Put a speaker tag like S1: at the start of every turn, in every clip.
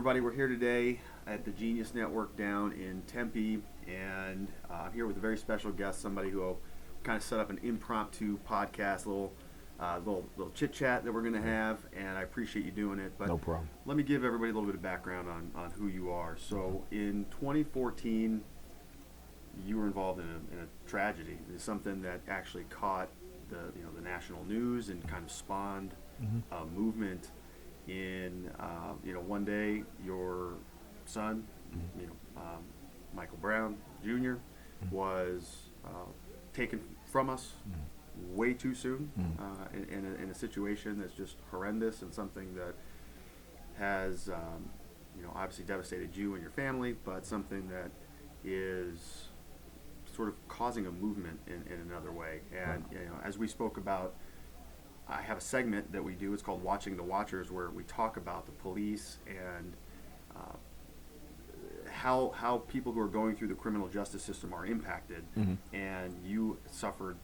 S1: everybody. We're here today at the Genius Network down in Tempe, and I'm here with a very special guest, somebody who will kind of set up an impromptu podcast, little chit chat that we're going to have, and I appreciate you doing it. But
S2: no problem.
S1: Let me give everybody a little bit of background on who you are. So in 2014, you were involved in a tragedy. It's something that actually caught the national news and kind of spawned a movement. In one day, your son, Michael Brown Jr. was taken from us way too soon in a situation that's just horrendous and something that has obviously devastated you and your family, but something that is sort of causing a movement in another way. And as we spoke about, I have a segment that we do. It's called Watching the Watchers, where we talk about the police and how people who are going through the criminal justice system are impacted. And you suffered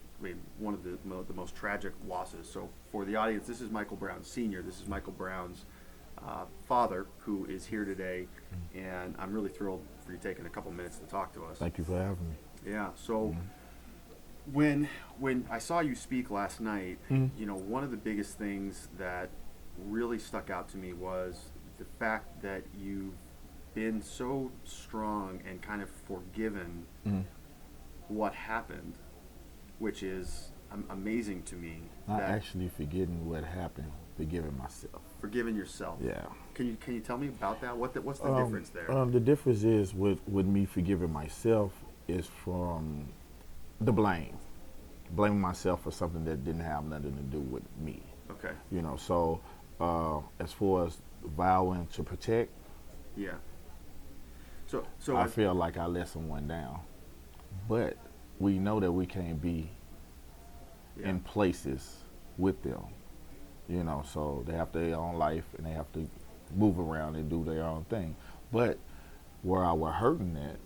S1: one of the most tragic losses. So for the audience, this is Michael Brown Sr. This is Michael Brown's father, who is here today. And I'm really thrilled for you taking a couple minutes to talk to us.
S2: Thank you for having me.
S1: Yeah. So. When I saw you speak last night, one of the biggest things that really stuck out to me was the fact that you've been so strong and kind of forgiven what happened, which is amazing to me.
S2: Not actually forgetting what happened, forgiving myself.
S1: Forgiving yourself.
S2: Yeah.
S1: Can you tell me about that? What's the difference there?
S2: The difference is with me forgiving myself is from the blaming myself for something that didn't have nothing to do with me.
S1: Okay.
S2: So as far as vowing to protect,
S1: yeah. So
S2: I feel like I let someone down, but we know that we can't be in places with them. So they have their own life and they have to move around and do their own thing. But where I was hurting at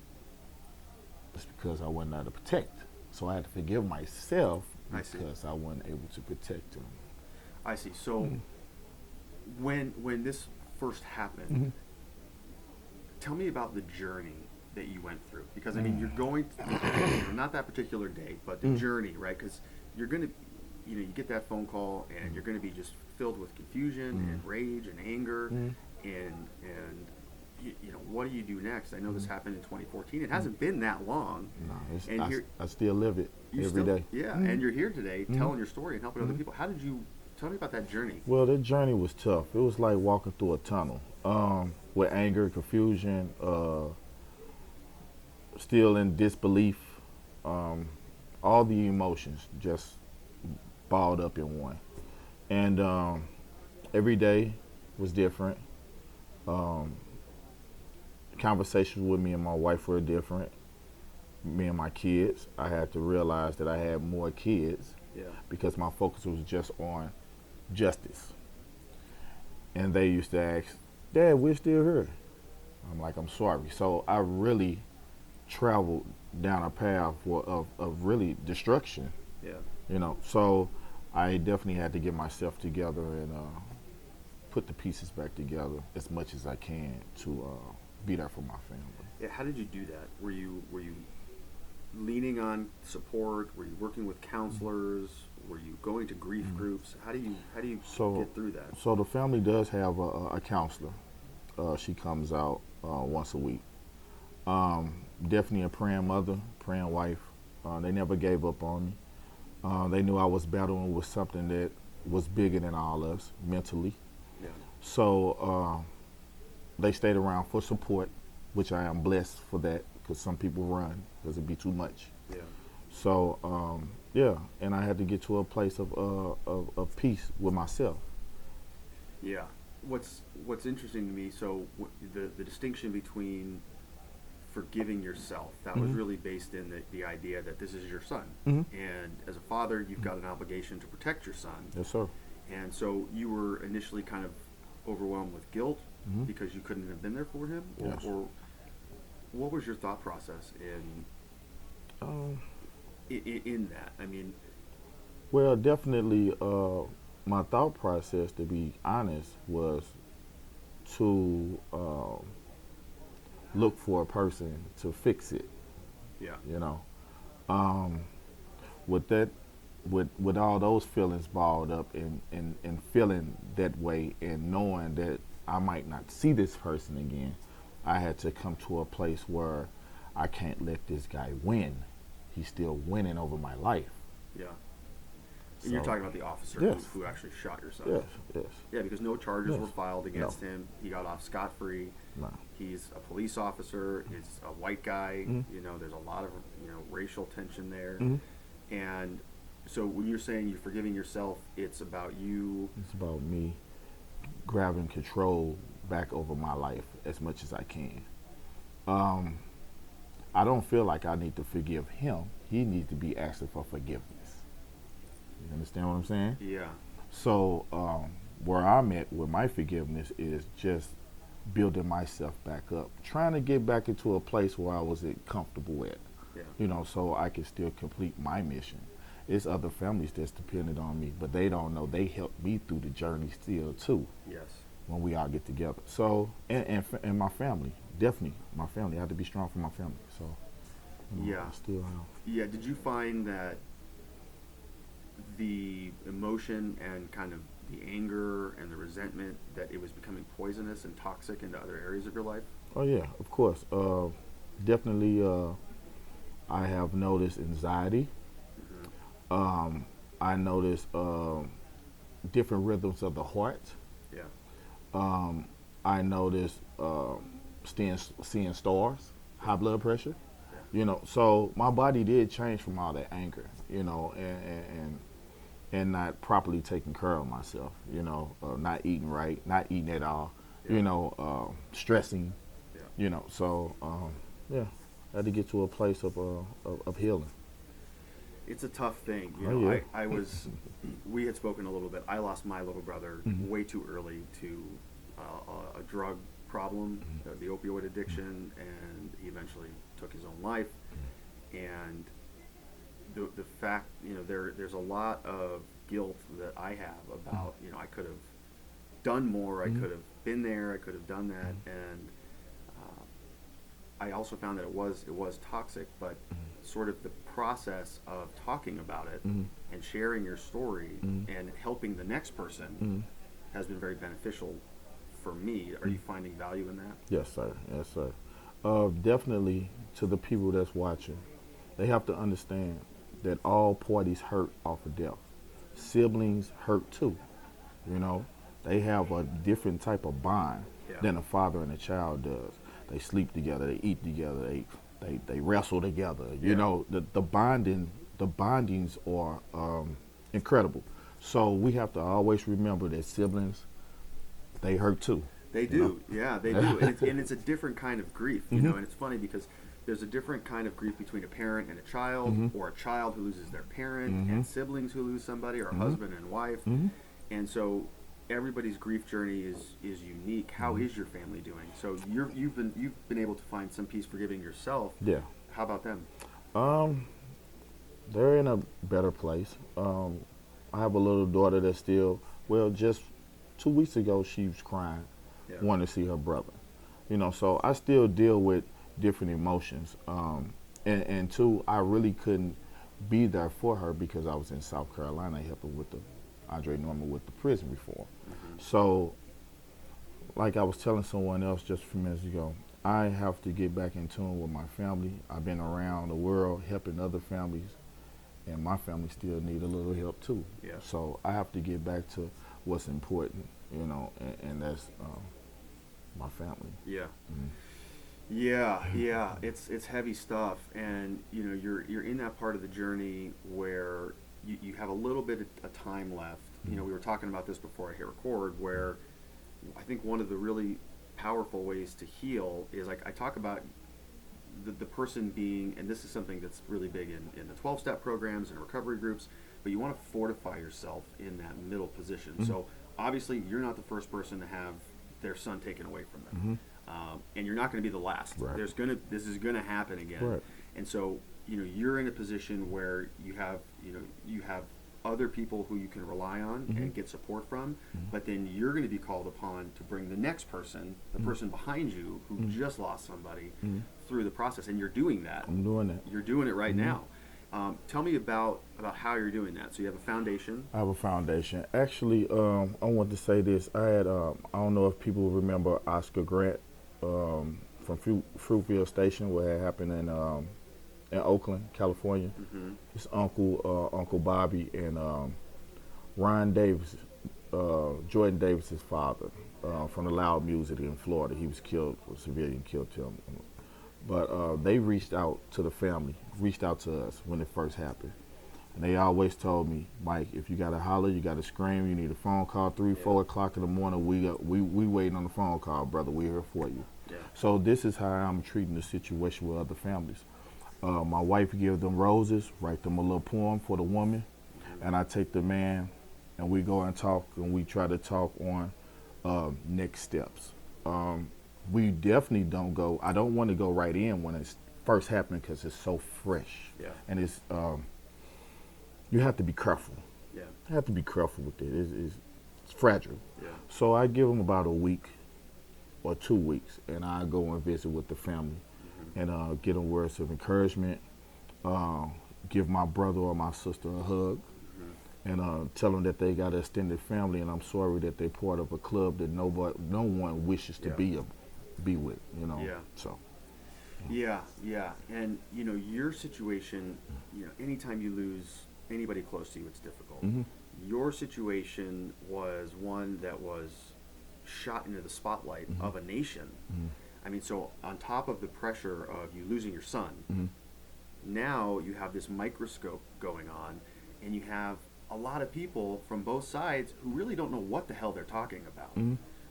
S2: is because I wasn't able to protect. So I had to forgive myself because I wasn't able to protect him.
S1: I see. So when this first happened, tell me about the journey that you went through. Because, you're going to, not that particular day, but the journey, right? Because you're going to, you get that phone call and you're going to be just filled with confusion and rage and anger and what do you do next? I know this happened in 2014. It hasn't been that long.
S2: No, I still live it every day.
S1: Yeah, and you're here today telling your story and helping other people. How did you, tell me about that journey?
S2: Well, that journey was tough. It was like walking through a tunnel with anger, confusion, still in disbelief, all the emotions just balled up in one. And every day was different. Conversations with me and my wife were different. Me and my kids, I had to realize that I had more kids because my focus was just on justice. And they used to ask, Dad, we're still here. I'm like, I'm sorry. So I really traveled down a path of really destruction.
S1: Yeah.
S2: So I definitely had to get myself together and put the pieces back together as much as I can to be there for my family.
S1: Yeah, how did you do that? Were you leaning on support? Were you working with counselors? Were you going to grief groups? How do you get through that?
S2: So the family does have a counselor. She comes out once a week. Definitely a praying mother, praying wife. They never gave up on me. They knew I was battling with something that was bigger than all of us mentally.
S1: Yeah.
S2: So they stayed around for support, which I am blessed for that, because some people run because it'd be too much.
S1: Yeah. So
S2: and I had to get to a place of peace with myself.
S1: Yeah. What's interesting to me, so the distinction between forgiving yourself, that was really based in the idea that this is your son. And as a father, you've got an obligation to protect your son.
S2: Yes, sir.
S1: And so you were initially kind of overwhelmed with guilt because you couldn't have been there for him? Or what was your thought process in that?
S2: Well, definitely my thought process, to be honest, was to look for a person to fix it.
S1: Yeah.
S2: You know, um, with that, with all those feelings balled up and feeling that way and knowing that I might not see this person again, I had to come to a place where I can't let this guy win. He's still winning over my life.
S1: Yeah. And you're
S2: So,
S1: talking about the officer
S2: yes.
S1: who actually shot your son.
S2: Yes, yes.
S1: Yeah, because no charges
S2: Yes.
S1: were filed against
S2: No.
S1: him. He got off scot-free.
S2: No.
S1: He's a police officer. He's a white guy.
S2: Mhm.
S1: You know, there's a lot of, you know, racial tension there.
S2: Mhm.
S1: And so when you're saying you're forgiving yourself, it's about you.
S2: It's about me grabbing control back over my life as much as I can. I don't feel like I need to forgive him. He needs to be asking for forgiveness. You understand what I'm saying?
S1: Yeah.
S2: So where I'm at with my forgiveness is just building myself back up, trying to get back into a place where I was comfortable at.
S1: Yeah.
S2: You know, so I can still complete my mission. It's other families that's dependent on me, but they don't know they helped me through the journey still too.
S1: Yes.
S2: When we all get together. So, and my family, definitely my family. I have to be strong for my family. So, you know,
S1: Yeah.
S2: I still have.
S1: Yeah. Did you find that the emotion and kind of the anger and the resentment, that it was becoming poisonous and toxic into other areas of your life?
S2: Oh yeah, of course. Definitely, I have noticed anxiety. I noticed different rhythms of the heart.
S1: Yeah.
S2: I noticed seeing stars, high blood pressure.
S1: Yeah.
S2: You know, so my body did change from all that anger. You know, and not properly taking care of myself. You know, not eating right, not eating at all.
S1: Yeah.
S2: You know, stressing.
S1: Yeah.
S2: You know, so yeah, I had to get to a place of healing.
S1: It's a tough thing. You
S2: Oh,
S1: know,
S2: yeah.
S1: I was, we had spoken a little bit. I lost my little brother way too early to a drug problem, the opioid addiction, and he eventually took his own life. And the fact, you know, there's a lot of guilt that I have about, you know, I could have done more, I could have been there, I could have done that, and I also found that it was toxic, but sort of the process of talking about it and sharing your story and helping the next person has been very beneficial for me. Are you finding value in that?
S2: Yes, sir. Yes, sir. Definitely to the people that's watching, they have to understand that all parties hurt off of death. Siblings hurt too. You know, they have a different type of bond than a father and a child does. They sleep together, they eat together, they wrestle together. You know, the bondings are incredible. So we have to always remember that siblings, they hurt too.
S1: They do, yeah, they do, and it's a different kind of grief, you know. And it's funny because there's a different kind of grief between a parent and a child, or a child who loses their parent, and siblings who lose somebody, or a husband and wife, and so everybody's grief journey is unique. How is your family doing? So you've been able to find some peace forgiving yourself.
S2: Yeah.
S1: How about them?
S2: They're in a better place. I have a little daughter that's still, well, just 2 weeks ago she was crying, wanting to see her brother. You know, so I still deal with different emotions. And two, I really couldn't be there for her because I was in South Carolina helping with Andre Norman with the prison reform. So, like I was telling someone else just a few minutes ago, I have to get back in tune with my family. I've been around the world helping other families, and my family still need a little help too.
S1: Yeah.
S2: So I have to get back to what's important, you know, and that's my family.
S1: Yeah. Yeah. It's heavy stuff, and you know you're in that part of the journey where you have a little bit of time left. You know, we were talking about this before I hit record, where I think one of the really powerful ways to heal is, like, I talk about the person being, and this is something that's really big in the 12-step programs and recovery groups, but you want to fortify yourself in that middle position. So obviously you're not the first person to have their son taken away from them. And you're not going to be the last.
S2: Right.
S1: This is going to happen again.
S2: Right.
S1: And so, you know, you're in a position where you have other people who you can rely on and get support from, but then you're going to be called upon to bring the next person, the person behind you who just lost somebody, through the process, and you're doing that.
S2: I'm doing that.
S1: You're doing it right now. Tell me about how you're doing that. So you have a foundation.
S2: I have a foundation. Actually, I want to say this. I had, I don't know if people remember Oscar Grant from Fruitville Station, where it happened in Oakland, California. His Uncle Bobby, and Ryan Davis, Jordan Davis's father, from the Loud Music in Florida. He was killed, a civilian killed him. But they reached out to the family, reached out to us when it first happened. And they always told me, Mike, if you got to holler, you got to scream, you need a phone call, 3, 4 o'clock in the morning, we waiting on the phone call, brother, we're here for you.
S1: Yeah.
S2: So this is how I'm treating the situation with other families. My wife gives them roses, write them a little poem for the woman, and I take the man, and we go and talk, and we try to talk on next steps. We definitely don't go, I don't want to go right in when it's first happening because it's so fresh.
S1: Yeah.
S2: And it's, you have to be careful.
S1: Yeah.
S2: You have to be careful with it. It's fragile.
S1: Yeah.
S2: So I give them about a week or 2 weeks, and I go and visit with the family and get them words of encouragement, give my brother or my sister a hug, and tell them that they got an extended family, and I'm sorry that they're part of a club that no one wishes to be with, you know.
S1: Yeah.
S2: So.
S1: Yeah, and your situation, anytime you lose anybody close to you, it's difficult. Your situation was one that was shot into the spotlight of a nation. I mean, so on top of the pressure of you losing your son, now you have this microscope going on, and you have a lot of people from both sides who really don't know what the hell they're talking about,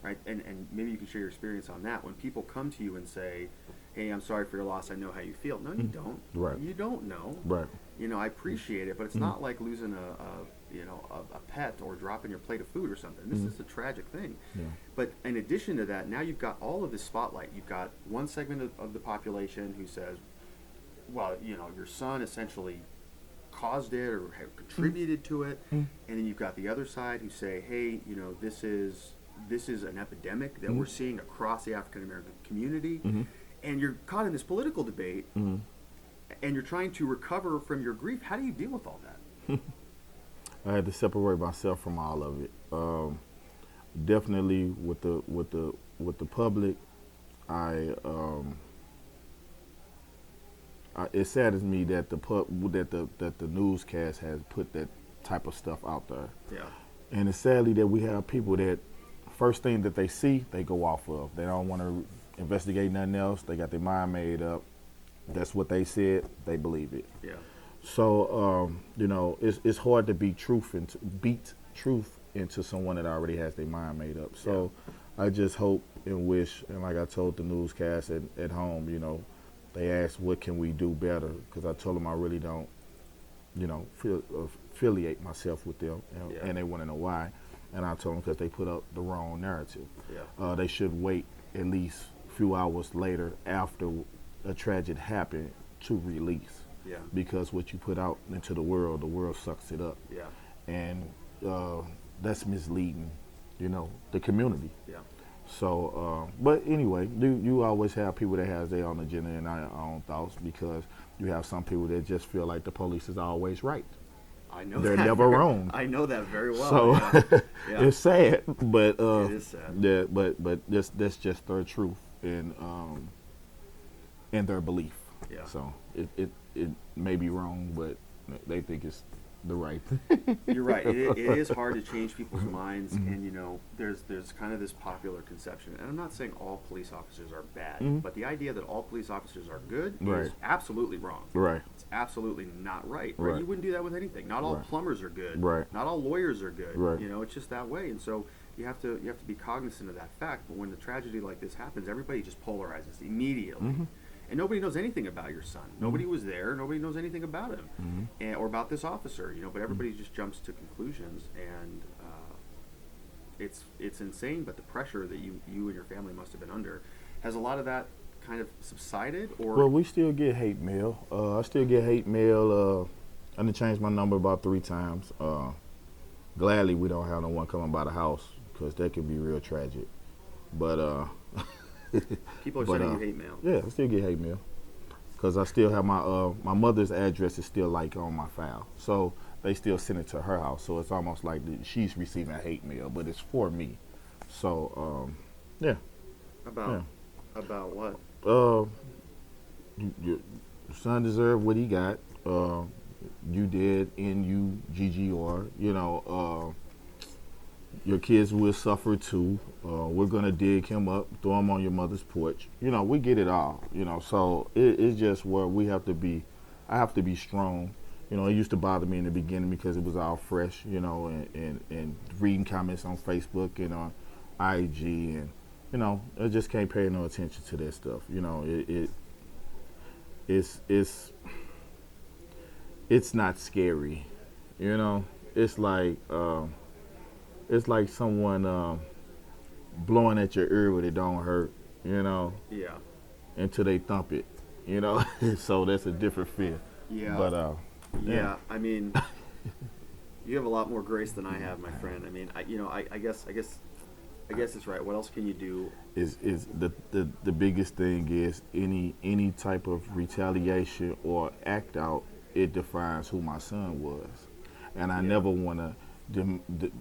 S1: right? And maybe you can share your experience on that. When people come to you and say, hey, I'm sorry for your loss, I know how you feel. No, you don't.
S2: Right.
S1: You don't know.
S2: Right.
S1: I appreciate it, but it's not like losing a pet or dropping your plate of food or something. This is a tragic thing.
S2: Yeah.
S1: But in addition to that, now you've got all of this spotlight. You've got one segment of the population who says, well, your son essentially caused it or contributed to it. And then you've got the other side who say, hey, this is an epidemic that we're seeing across the African American community. And you're caught in this political debate, and you're trying to recover from your grief. How do you deal with all that?
S2: I had to separate myself from all of it. Definitely with the public, it saddens me that the newscast has put that type of stuff out there.
S1: Yeah.
S2: And it's sadly that we have people that first thing that they see, they go off of. They don't want to investigate nothing else. They got their mind made up. That's what they said. They believe it.
S1: Yeah.
S2: So it's hard to beat truth into someone that already has their mind made up. So I just hope and wish, and like I told the newscast at home, they asked what can we do better, because I told them I really don't, affiliate myself with them, and they want to know why. And I told them because they put up the wrong narrative.
S1: Yeah.
S2: They should wait at least a few hours later after a tragedy happened to release.
S1: Yeah.
S2: Because what you put out into the world sucks it up.
S1: Yeah.
S2: And that's misleading, the community.
S1: Yeah.
S2: So, but anyway, you always have people that have their own agenda and their own thoughts, because you have some people that just feel like the police is always right.
S1: I know
S2: they're
S1: that
S2: never wrong.
S1: I know that very well.
S2: So
S1: Yeah.
S2: it's sad, but
S1: it is sad.
S2: Yeah, but that's just their truth and their belief.
S1: Yeah.
S2: So it may be wrong, but they think it's the right thing.
S1: You're right. It is hard to change people's minds, and there's kind of this popular conception. And I'm not saying all police officers are bad, but the idea that all police officers are good is absolutely wrong.
S2: Right.
S1: It's absolutely not right. Right. You wouldn't do that with anything. Not all plumbers are good.
S2: Right.
S1: Not all lawyers are good.
S2: Right.
S1: It's just that way. And so you have to be cognizant of that fact. But when a tragedy like this happens, everybody just polarizes immediately. And nobody knows anything about your son. Nobody was there. Nobody knows anything about him, or about this officer. But everybody just jumps to conclusions, and it's insane. But the pressure that you and your family must have been under, has a lot of that kind of subsided? Or
S2: Well, we still get hate mail. I still get hate mail I done changed my number about 3 times. Gladly, we don't have no one coming by the house because that could be real tragic. But
S1: People are
S2: but
S1: sending you hate mail.
S2: yeah, I still get hate mail because I still have my mother's address is still like on my file, so they still send it to her house. So it's almost like she's receiving hate mail, but it's for me. So yeah.
S1: About what?
S2: Your son deserved what he got. You did NUGGR. You know, your kids will suffer too. We're gonna dig him up, throw him on your mother's porch. You know, we get it all. You know, so it's just where we have to be. I have to be strong. You know, it used to bother me in the beginning because it was all fresh. You know, and reading comments on Facebook and on IG, and you know, I just can't pay no attention to that stuff. You know, it's not scary. You know, it's like someone blowing at your ear, but it don't hurt. You know.
S1: Yeah.
S2: Until they thump it. You know. So that's a different fear.
S1: Yeah.
S2: But
S1: yeah. I mean, you have a lot more grace than I have, my friend. I mean, I guess it's right. What else can you do?
S2: Is the biggest thing is any type of retaliation or act out, it defines who my son was, and I never want to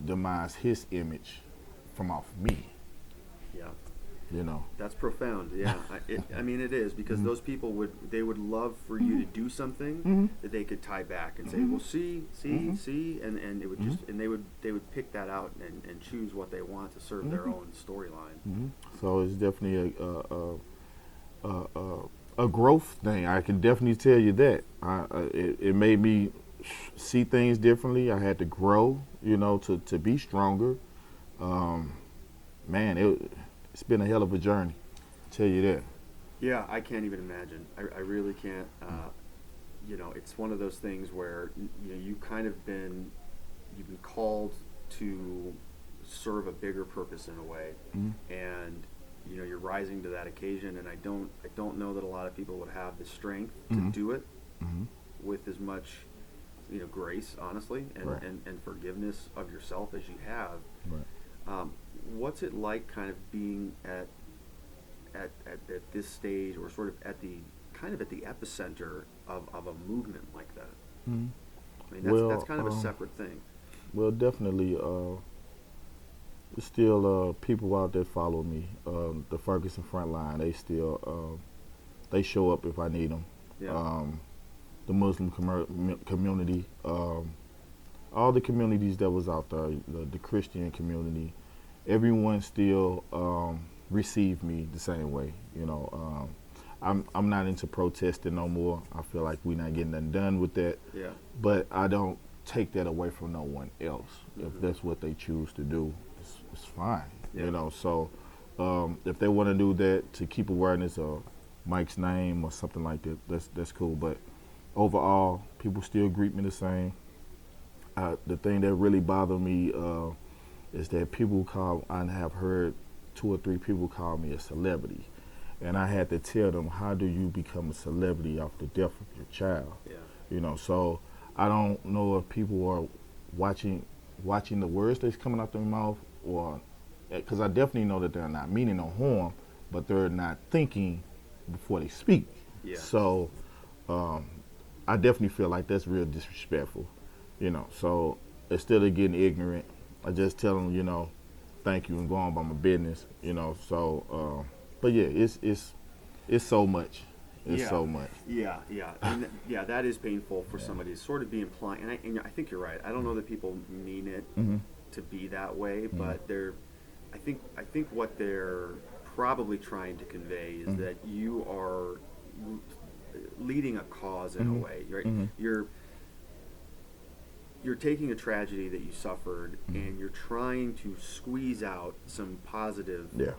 S2: demise his image from off me.
S1: Yeah.
S2: You know.
S1: That's profound. Yeah. I mean, it is because those people would love for you to do something that they could tie back and say, well, see, and it would just and they would pick that out and choose what they want to serve their own storyline.
S2: So it's definitely a growth thing. I can definitely tell you that. It made me see things differently. I had to grow, you know, to be stronger. Man, it's been a hell of a journey. I'll tell you that.
S1: Yeah, I can't even imagine. I really can't. You know, it's one of those things where you've been called to serve a bigger purpose in a way, and you're rising to that occasion. And I don't know that a lot of people would have the strength to do it with as much grace, honestly, and forgiveness of yourself as you have.
S2: Right.
S1: What's it like kind of being at this stage, or sort of at the epicenter of a movement like that? I mean, that's kind of a separate thing.
S2: Well, definitely, there's still people out there follow me. The Ferguson front line, they still they show up if I need them.
S1: Yeah.
S2: The Muslim community, all the communities that was out there, the Christian community, everyone still received me the same way. You know, I'm not into protesting no more. I feel like we're not getting nothing done with that.
S1: Yeah.
S2: But I don't take that away from no one else. If that's what they choose to do, it's fine.
S1: Yeah.
S2: You know, so if they want to do that to keep awareness of Mike's name or something like that, that's cool. But overall, people still greet me the same. The thing that really bothered me is that I have heard 2 or 3 people call me a celebrity. And I had to tell them, how do you become a celebrity off the death of your child?
S1: Yeah.
S2: You know, so I don't know if people are watching the words that's coming out their mouth, or because I definitely know that they're not meaning no harm, but they're not thinking before they speak.
S1: Yeah.
S2: So I definitely feel like that's real disrespectful. You know, so instead of getting ignorant, I just tell them, thank you, and go on by my business. So but yeah, it's so much. It's so much.
S1: Yeah, and that is painful for somebody to sort of be implying. And I think you're right. I don't know that people mean it to be that way, but I think what they're probably trying to convey is that you are leading a cause in a way, right? You're taking a tragedy that you suffered and you're trying to squeeze out some positive.
S2: Yeah.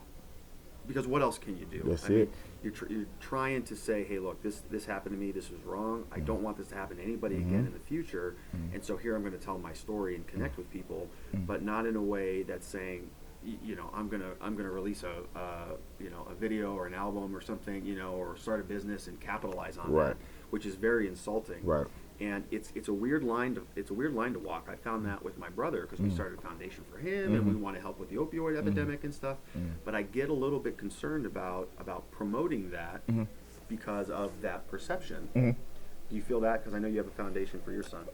S1: Because what else can you do?
S2: That's
S1: I mean,
S2: it.
S1: You're trying to say, hey, look, this happened to me. This was wrong. I don't want this to happen to anybody again in the future. And so here I'm going to tell my story and connect with people, but not in a way that's saying, I'm gonna release a video or an album or something, or start a business and capitalize on that, which is very insulting.
S2: Right.
S1: And it's a weird line to walk. I found that with my brother because we started a foundation for him, and we want to help with the opioid epidemic and stuff. But I get a little bit concerned about promoting that because of that perception. Do you feel that? Because I know you have a foundation for your son.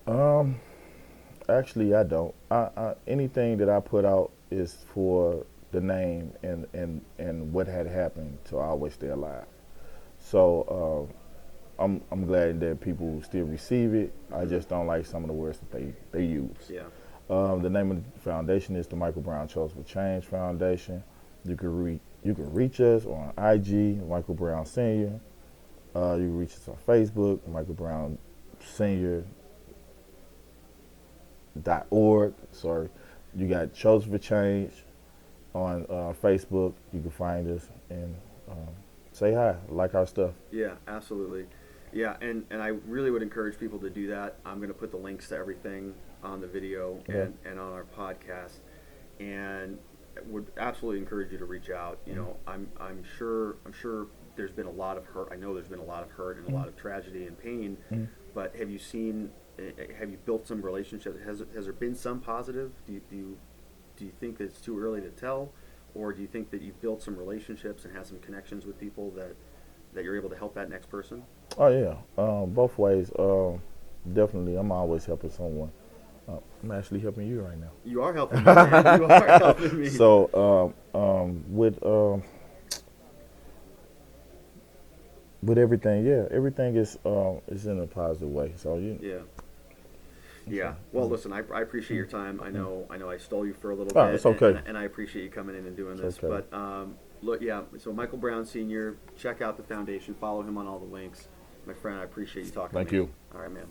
S2: Actually, I don't. I anything that I put out is for the name and what had happened to always stay alive. So I'm glad that people still receive it. I just don't like some of the words that they use.
S1: Yeah.
S2: The name of the foundation is the Michael Brown Chose for Change Foundation. You can reach us on IG, Michael Brown Senior. You can reach us on Facebook, Michael Brown Senior.org. Sorry, you got Chosen for Change on Facebook. You can find us and say hi, like our stuff.
S1: Yeah, absolutely. Yeah, and I really would encourage people to do that. I'm going to put the links to everything on the video and on our podcast, and would absolutely encourage you to reach out. You know, I'm sure there's been a lot of hurt. I know there's been a lot of hurt and a lot of tragedy and pain. But have you built some relationships? Has there been some positive? Do you think that it's too early to tell, or do you think that you've built some relationships and have some connections with people that you're able to help that next person?
S2: Oh yeah, both ways. Definitely, I'm always helping someone. I'm actually helping you right now.
S1: You are helping me. Man. You are helping me.
S2: So with everything, everything is in a positive way. So
S1: Yeah. Well, listen, I appreciate your time. I know I stole you for a little
S2: Oh,
S1: bit.
S2: it's okay.
S1: And I appreciate you coming in and doing
S2: It's
S1: this.
S2: okay.
S1: But look, so Michael Brown Senior, check out the foundation, follow him on all the links. My friend, I appreciate you talking to me.
S2: Thank you.
S1: All right, man.